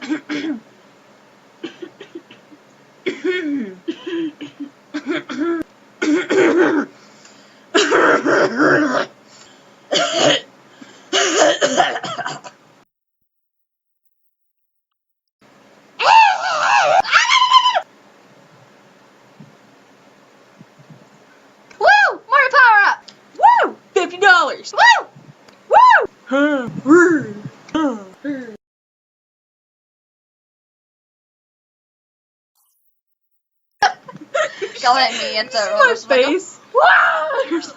Woo! More power up! Woo! $50. Woo! Woo! Yell at me at the My face. Wow!